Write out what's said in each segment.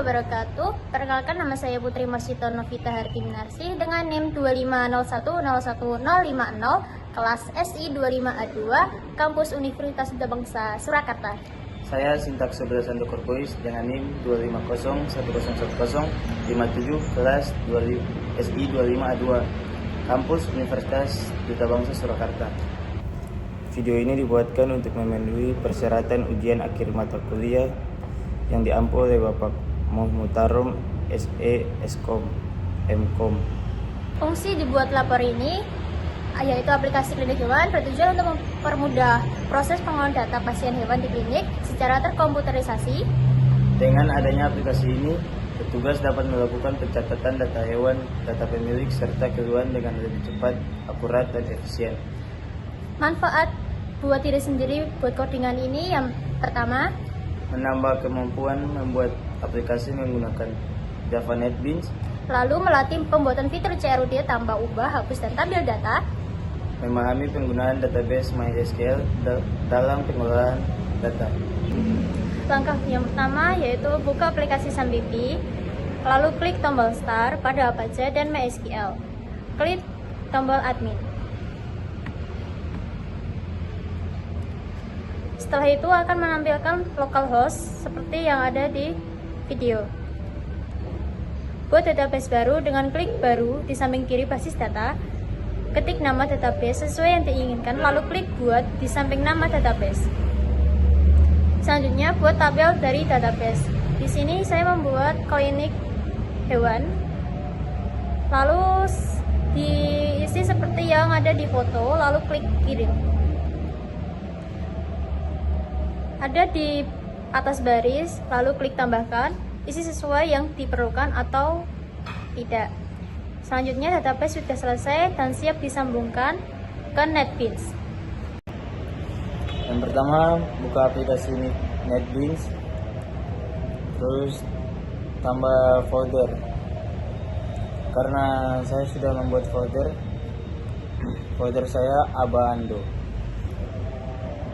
wabarakatuh. Perkenalkan, nama saya Putri Marsito Novita Hartiminarsi dengan NIM 250101050, kelas SI 25A2, Kampus Universitas Buddha Bangsa, Surakarta. Saya Sintak 11 Andokorbois dengan NIM 250101057, kelas SI 25A2, Kampus Universitas Buddha Bangsa, Surakarta. Video ini dibuatkan untuk memenuhi persyaratan ujian akhir mata kuliah yang diampu oleh Bapak Muhtarom SE Eskom Mkom. Fungsi dibuat lapor ini yaitu aplikasi klinik hewan bertujuan untuk mempermudah proses pengolahan data pasien hewan di klinik secara terkomputerisasi. Dengan adanya aplikasi ini, petugas dapat melakukan pencatatan data hewan, data pemilik, serta keluhan dengan lebih cepat, akurat, dan efisien. Manfaat buat diri sendiri buat codingan ini yang pertama, Menambah kemampuan membuat aplikasi menggunakan Java NetBeans. lalu melatih pembuatan fitur CRUD tambah, ubah, hapus, dan tampil data. Memahami penggunaan database MySQL dalam pengolahan data. Langkah yang pertama yaitu buka aplikasi SAMBP, lalu klik tombol start pada Apache dan MySQL. Klik tombol admin. Setelah itu akan menampilkan localhost seperti yang ada di video. Buat database baru dengan klik baru di samping kiri basis data. Ketik nama database sesuai yang diinginkan, lalu klik buat di samping nama database. Selanjutnya buat tabel dari database. Di sini saya membuat klinik hewan. Lalu diisi seperti yang ada di foto, lalu klik kirim. Ada di atas baris, lalu klik tambahkan, isi sesuai yang diperlukan atau tidak. Selanjutnya database sudah selesai dan siap disambungkan ke NetBeans. Yang pertama, buka aplikasi NetBeans, terus tambah folder. Karena saya sudah membuat folder saya Abando.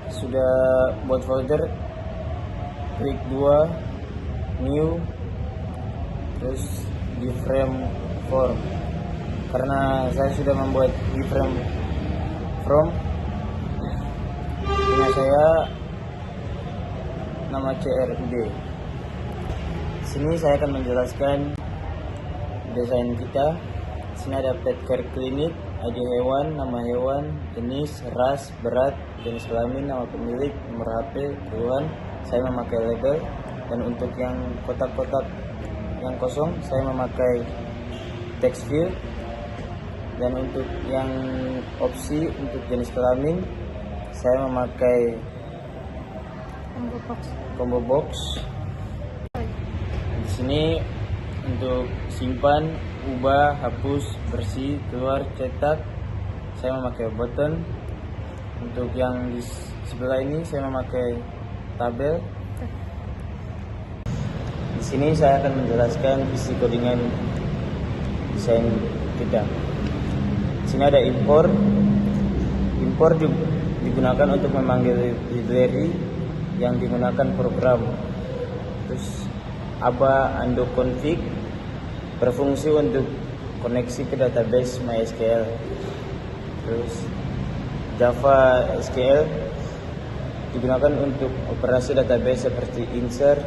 Sudah buat folder, klik 2, new, terus di frame form. Karena saya sudah membuat di frame from, punya saya nama CRUD. Sini saya akan menjelaskan desain kita. Sini ada pet care klinik, ID hewan, nama hewan, jenis, ras, berat, jenis kelamin, nama pemilik, nomor HP, keluhan. Saya memakai label, dan untuk yang kotak-kotak yang kosong saya memakai text field, dan untuk yang opsi untuk jenis kelamin saya memakai combo box. Di sini untuk simpan, ubah, hapus, bersih, keluar, cetak, saya memakai button. Untuk yang di sebelah ini saya memakai tabel. Di sini saya akan menjelaskan isi codingan desain kita. Di sini ada import. Import digunakan untuk memanggil library yang digunakan program. Terus aba ando config berfungsi untuk koneksi ke database MySQL. Terus Java SQL digunakan untuk operasi database seperti insert,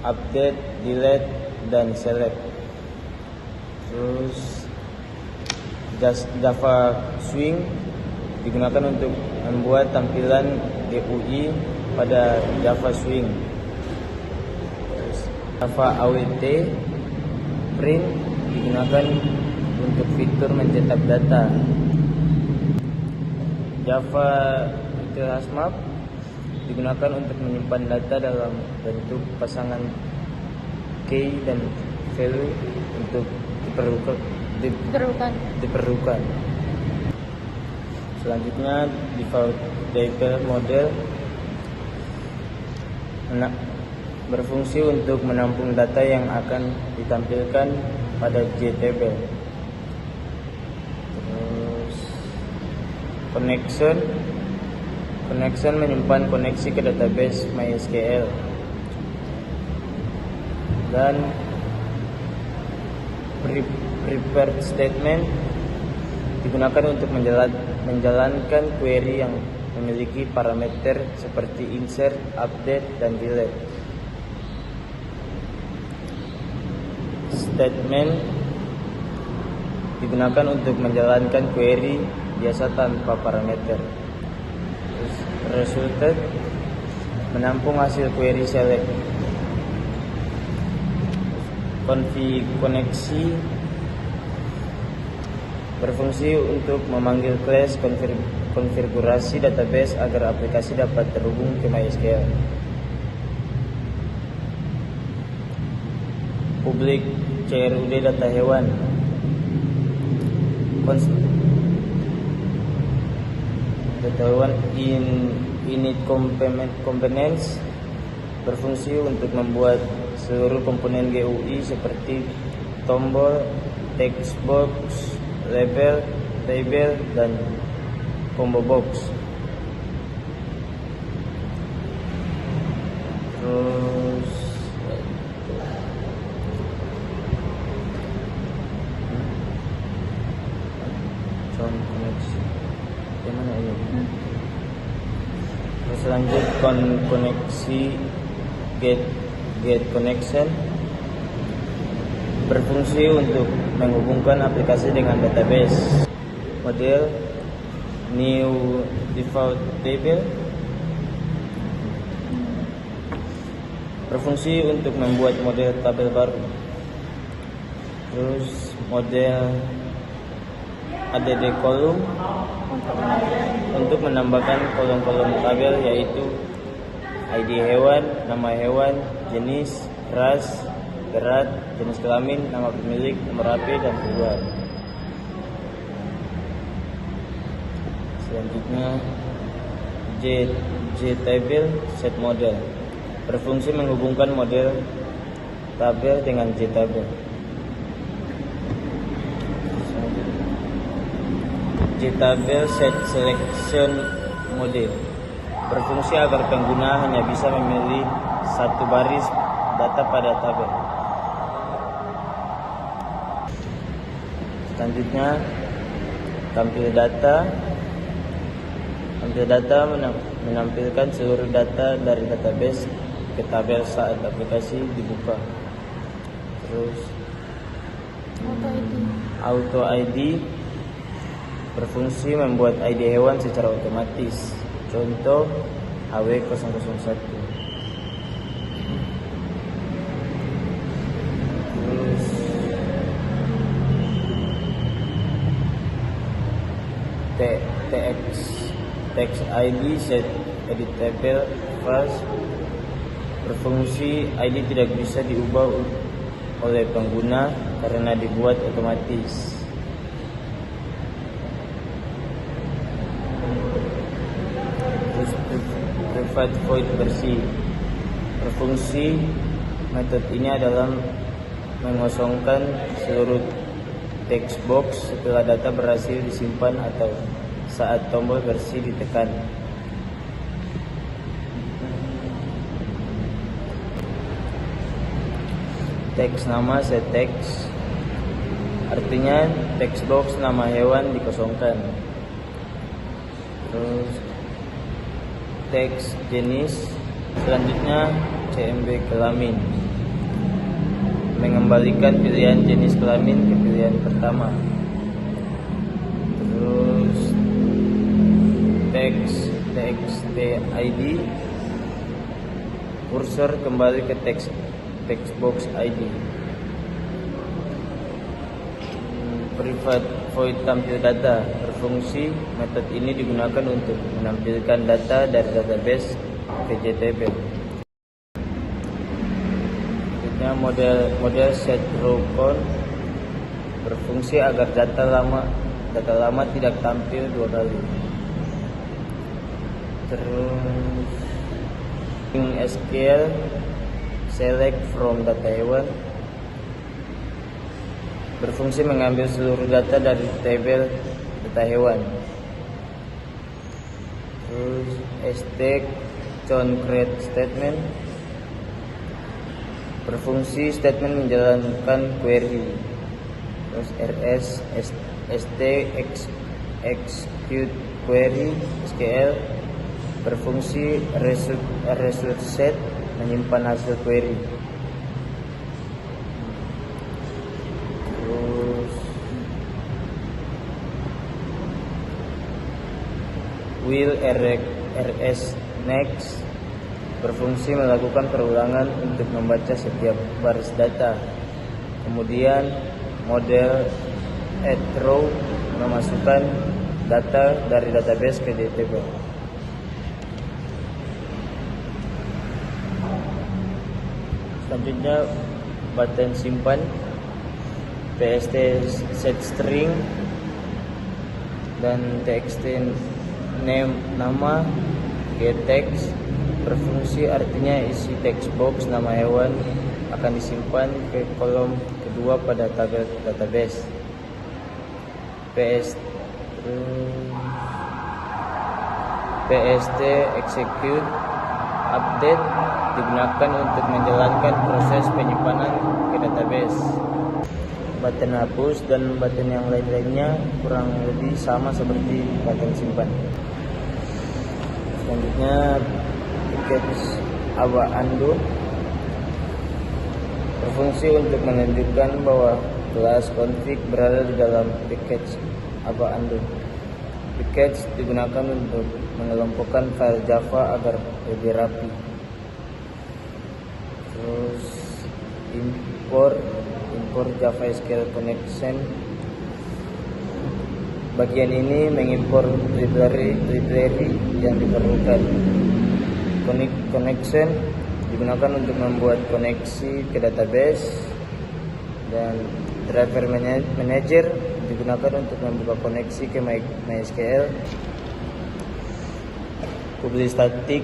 update, delete, dan select. Terus Java Swing digunakan untuk membuat tampilan GUI pada Java Swing. Terus Java AWT Print digunakan untuk fitur mencetak data. Java Detail Map digunakan untuk menyimpan data dalam bentuk pasangan key dan value untuk diperlukan. Selanjutnya default data model berfungsi untuk menampung data yang akan ditampilkan pada JTable. Terus connection menyimpan koneksi ke database MySQL. Dan prepared statement digunakan untuk menjalankan query yang memiliki parameter seperti insert, update, dan delete. Statement digunakan untuk menjalankan query biasa tanpa parameter. Resulted menampung hasil query select. Koneksi berfungsi untuk memanggil class konfigurasi database agar aplikasi dapat terhubung ke MySQL. Public CRUD data hewan. Data hewan init components berfungsi untuk membuat seluruh komponen GUI seperti tombol, text box, label, table, dan combo box. Terus koneksi gimana ini? Terus lanjut koneksi get connection berfungsi untuk menghubungkan aplikasi dengan database. Model new default table berfungsi untuk membuat model tabel baru. Terus model add column untuk menambahkan kolom-kolom tabel, yaitu ID hewan, nama hewan, jenis, ras, berat, jenis kelamin, nama pemilik, nomor HP, dan tujuan. Selanjutnya JTable set model berfungsi menghubungkan model tabel dengan JTable. JTable set selection model berfungsi agar pengguna hanya bisa memilih satu baris data pada tabel. Selanjutnya tampil data. Tampil data menampilkan seluruh data dari database ke tabel saat aplikasi dibuka. Terus auto ID berfungsi membuat ID hewan secara otomatis. Contoh HW001. Terus text ID set editable first berfungsi. ID tidak bisa diubah oleh pengguna karena dibuat otomatis. Private void versi berfungsi. Metode ini adalah mengosongkan seluruh text box setelah data berhasil disimpan atau saat tombol versi ditekan. Teks nama set text artinya text box nama hewan dikosongkan. Terus teks jenis, selanjutnya CMB kelamin mengembalikan pilihan jenis kelamin ke pilihan pertama. Terus text ID kursor kembali ke text box ID. Private void tampil data berfungsi. Metode ini digunakan untuk menampilkan data dari database ke JTable. Selanjutnya model set row count berfungsi agar data lama tidak tampil dua kali. Terus SQL select from data hewan berfungsi mengambil seluruh data dari tabel data hewan. Terus stack create statement Berfungsi statement menjalankan query. Terus rs st execute query SQL. Berfungsi result set menyimpan hasil query. Terus will rs next berfungsi melakukan perulangan untuk membaca setiap baris data. Kemudian model add row memasukkan data dari database ke table. Selanjutnya button simpan, pst set string, dan txt name nama, get text berfungsi artinya isi text box nama hewan akan disimpan ke kolom kedua pada tabel database. pst execute update digunakan untuk menjalankan proses penyimpanan ke database. Button hapus dan button yang lain-lainnya kurang lebih sama seperti button simpan. Selanjutnya package aba undo berfungsi untuk menunjukkan bahwa kelas config berada di dalam package aba undo. Package digunakan untuk mengelompokkan file Java agar lebih rapi. Terus import Java SQL connection. Bagian ini mengimpor library yang diperlukan. Connection digunakan untuk membuat koneksi ke database, dan driver manager digunakan untuk membuka koneksi ke MySQL. Public static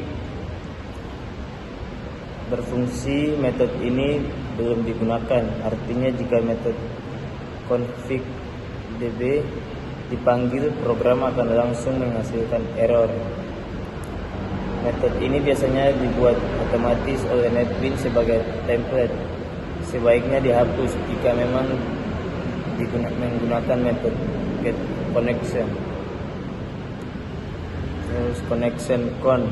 berfungsi metode ini belum digunakan, artinya jika metode config db dipanggil, program akan langsung menghasilkan error. Metode ini biasanya dibuat otomatis oleh NetBeans sebagai template. Sebaiknya dihapus jika memang menggunakan metode get connection. Terus connection con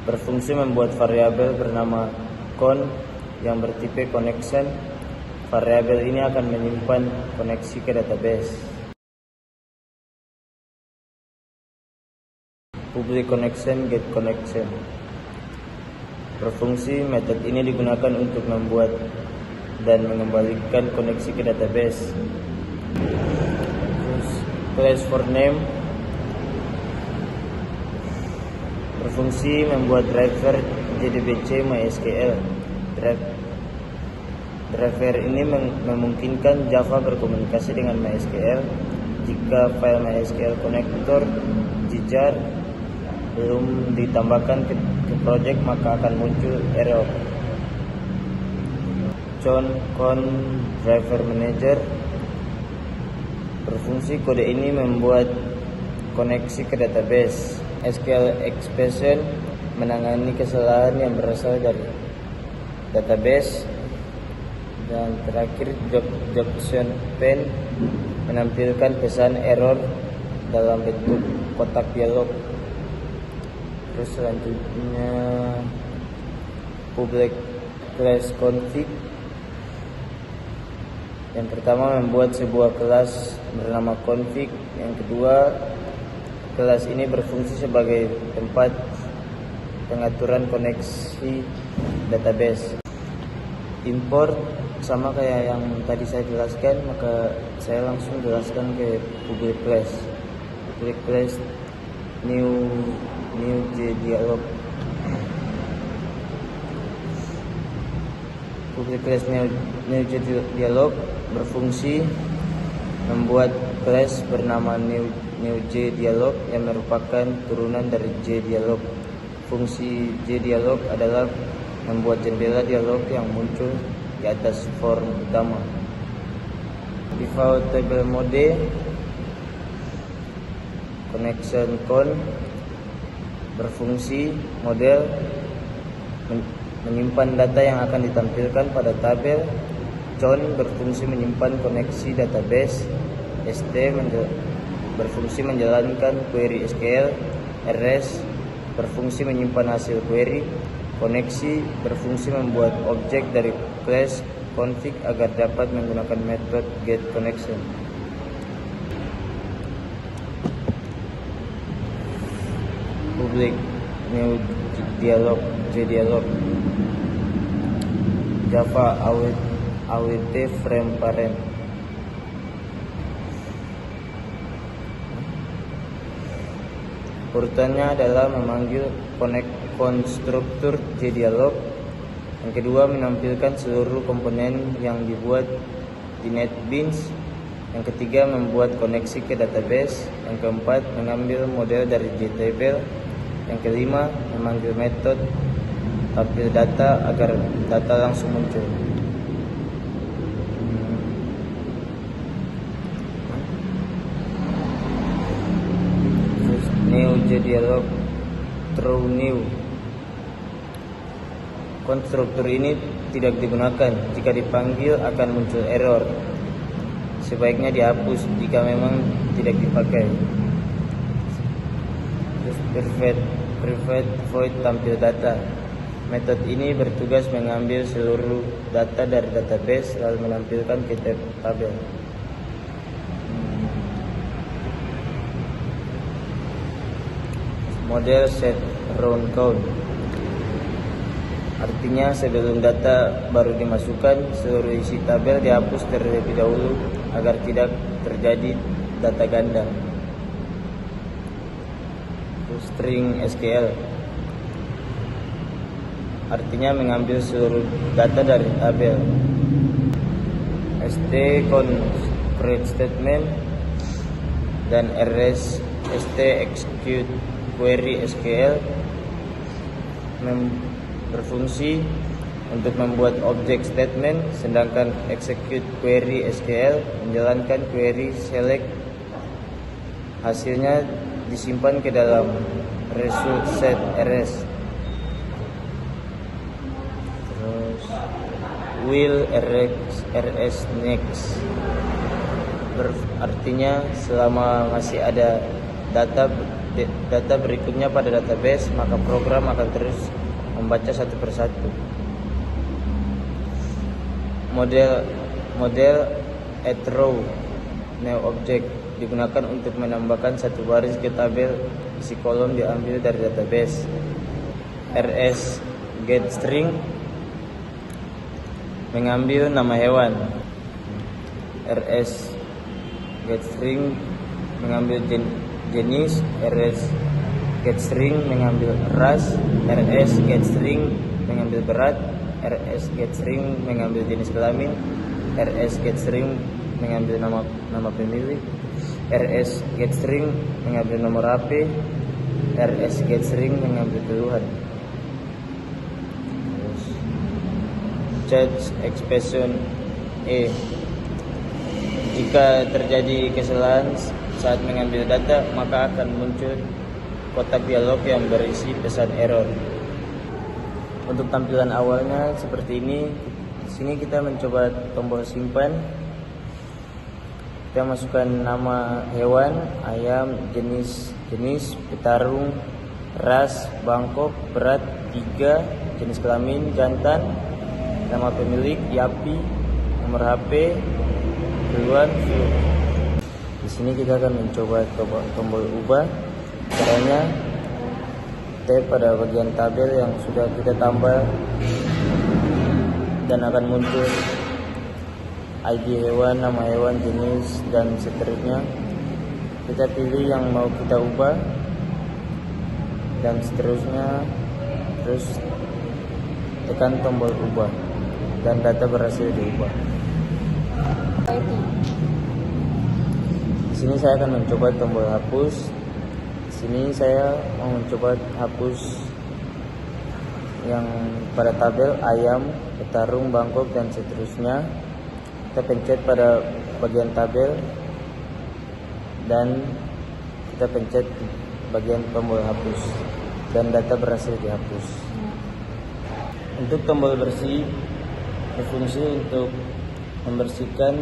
berfungsi membuat variabel bernama con yang bertipe connection. Variabel ini akan menyimpan koneksi ke database. Public connection get connection berfungsi, metode ini digunakan untuk membuat dan mengembalikan koneksi ke database. Terus class for name berfungsi membuat driver JDBC MySQL. Driver ini memungkinkan Java berkomunikasi dengan MySQL. Jika file MySQL connector jar belum ditambahkan ke project, maka akan muncul error. Con driver manager berfungsi, kode ini membuat koneksi ke database. SQL expression menangani kesalahan yang berasal dari database. Dan terakhir Junction Pane menampilkan pesan error dalam bentuk kotak dialog. Terus selanjutnya public class config. Yang pertama membuat sebuah kelas bernama config. Yang kedua, kelas ini berfungsi sebagai tempat pengaturan koneksi database. Import sama kayak yang tadi saya jelaskan, maka saya langsung jelaskan ke public class. Public class new JDialog. Public class new JDialog berfungsi membuat kelas bernama new JDialog yang merupakan turunan dari JDialog. Fungsi JDialog adalah membuat jendela dialog yang muncul di atas form utama. Default table mode connection con berfungsi model menyimpan data yang akan ditampilkan pada tabel. Con berfungsi menyimpan koneksi database. ST berfungsi menjalankan query SQL. RS berfungsi menyimpan hasil query. Koneksi berfungsi membuat objek dari class config agar dapat menggunakan metode get connection. Public new dialog JDialog. Java awt frame parent. Urutannya adalah memanggil konstruktur JDialog. Yang kedua, menampilkan seluruh komponen yang dibuat di NetBeans. Yang ketiga, membuat koneksi ke database. Yang keempat, mengambil model dari JTabel. Yang kelima, memanggil metode tampil data agar data langsung muncul. New JDialog throw new. Konstruktur ini tidak digunakan. Jika dipanggil akan muncul error. Sebaiknya dihapus jika memang tidak dipakai. Private void tampil data. Metode ini bertugas mengambil seluruh data dari database lalu menampilkan ke tabel. Model set round count. Artinya sebelum data baru dimasukkan, seluruh isi tabel dihapus terlebih dahulu agar tidak terjadi data ganda. String SQL. Artinya mengambil seluruh data dari tabel. ST create statement dan RS ST execute query SQL berfungsi untuk membuat objek statement, sedangkan execute query SQL menjalankan query select. Hasilnya disimpan ke dalam result set RS. Terus will RS next. Artinya selama masih ada data berikutnya pada database, maka program akan terus membaca satu persatu. Model add row new object digunakan untuk menambahkan satu baris ke tabel. Isi kolom diambil dari database. RS get string mengambil nama hewan. RS get string mengambil jenis. RS get string mengambil ras. RS get string mengambil berat. RS get string mengambil jenis kelamin. RS get string mengambil nama pemilik. RS get string mengambil nomor HP. RS get string mengambil keluhan. Change expression E. Jika terjadi kesalahan saat mengambil data, maka akan muncul kotak dialog yang berisi pesan error. Untuk tampilan awalnya seperti ini. Di sini kita mencoba tombol simpan. Kita masukkan nama hewan, ayam, jenis, petarung, ras, bangkok, berat, 3, jenis kelamin, jantan, nama pemilik, Yapi, nomor HP, keluhan, view. Di sini kita akan mencoba tombol ubah. Caranya tap pada bagian tabel yang sudah kita tambah dan akan muncul ID hewan, nama hewan, jenis, dan seterusnya. Kita pilih yang mau kita ubah dan seterusnya. Terus tekan tombol ubah dan data berhasil diubah. Di sini saya akan mencoba tombol hapus. Di sini saya mau mencoba hapus yang pada tabel ayam, petarung, bangkok, dan seterusnya. Kita pencet pada bagian tabel dan kita pencet bagian tombol hapus dan data berhasil dihapus. Untuk tombol bersih berfungsi untuk membersihkan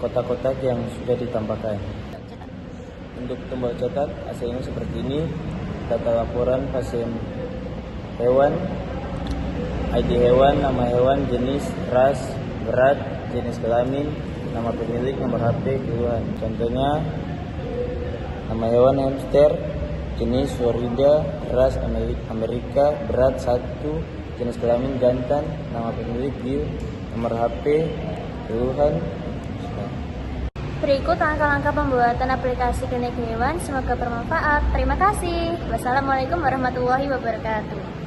kotak-kotak yang sudah ditambahkan. Untuk tombol cetak hasilnya seperti ini: data laporan pasien hewan, ID hewan, nama hewan, jenis, ras, berat, jenis kelamin, nama pemilik, nomor HP, keluhan. Contohnya, nama hewan hamster, jenis Florida, ras Amerika, berat 1, jenis kelamin jantan, nama pemilik Bill, nomor HP, keluhan. Berikut langkah-langkah pembuatan aplikasi klinik hewan. Semoga bermanfaat. Terima kasih. Wassalamualaikum warahmatullahi wabarakatuh.